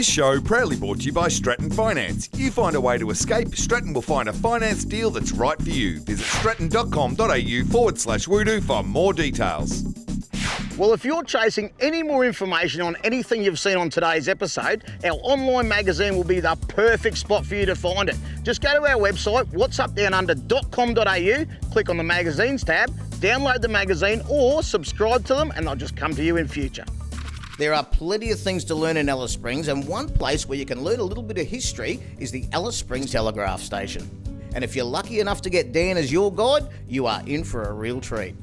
This show proudly brought to you by Stratton Finance. You find a way to escape, Stratton will find a finance deal that's right for you. Visit stratton.com.au/WUDU for more details. Well, if you're chasing any more information on anything you've seen on today's episode, our online magazine will be the perfect spot for you to find it. Just go to our website, whatsupdownunder.com.au, click on the magazines tab, download the magazine or subscribe to them and they'll just come to you in future. There are plenty of things to learn in Alice Springs, and one place where you can learn a little bit of history is the Alice Springs Telegraph Station. And if you're lucky enough to get Dan as your guide, you are in for a real treat.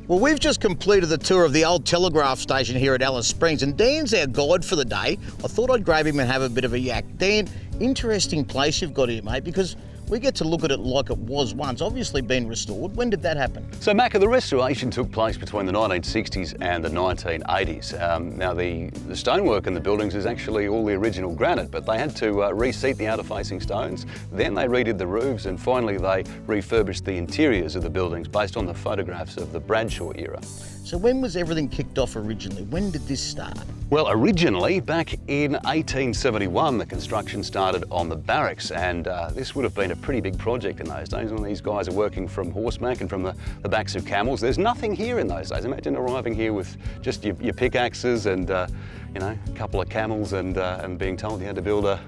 Well, we've just completed the tour of the old telegraph station here at Alice Springs, and Dan's our guide for the day. I thought I'd grab him and have a bit of a yak. Dan, interesting place you've got here, mate, because we get to look at it like it was once, obviously been restored. When did that happen? So Macca, the restoration took place between the 1960s and the 1980s. Now the stonework in the buildings is actually all the original granite, but they had to reseat the outer facing stones. Then they redid the roofs, and finally they refurbished the interiors of the buildings based on the photographs of the Bradshaw era. So when was everything kicked off originally? When did this start? Well, originally, back in 1871, the construction started on the barracks, and this would have been a pretty big project in those days when these guys are working from horseback and from the backs of camels. There's nothing here in those days. Imagine arriving here with just your pickaxes and you know, a couple of camels and being told you had to build a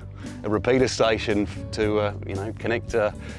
repeater station to you know, connect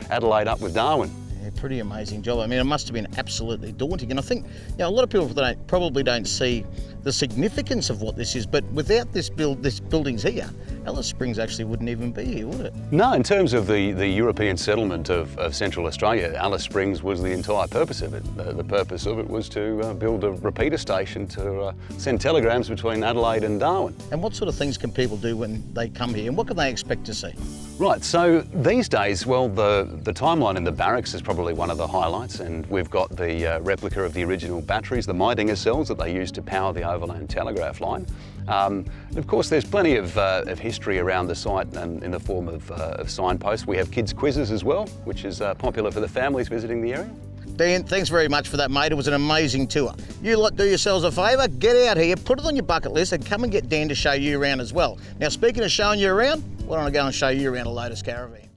Adelaide up with Darwin. Yeah, pretty amazing job. I mean, it must have been absolutely daunting. And I think, you know, a lot of people probably don't see the significance of what this is, but without this buildings here, Alice Springs actually wouldn't even be here, would it? No, in terms of the European settlement of Central Australia, Alice Springs was the entire purpose of it. The purpose of it was to build a repeater station to send telegrams between Adelaide and Darwin. And what sort of things can people do when they come here, and what can they expect to see? Right, so these days, well, the timeline in the barracks is probably one of the highlights, and we've got the replica of the original batteries, the Meidinger cells that they used to power the overland telegraph line. And of course, there's plenty of history around the site in the form of signposts. We have kids' quizzes as well, which is popular for the families visiting the area. Dan, thanks very much for that, mate. It was an amazing tour. You lot do yourselves a favour, get out here, put it on your bucket list and come and get Dan to show you around as well. Now, speaking of showing you around, why don't I go and show you around a Lotus Caravan?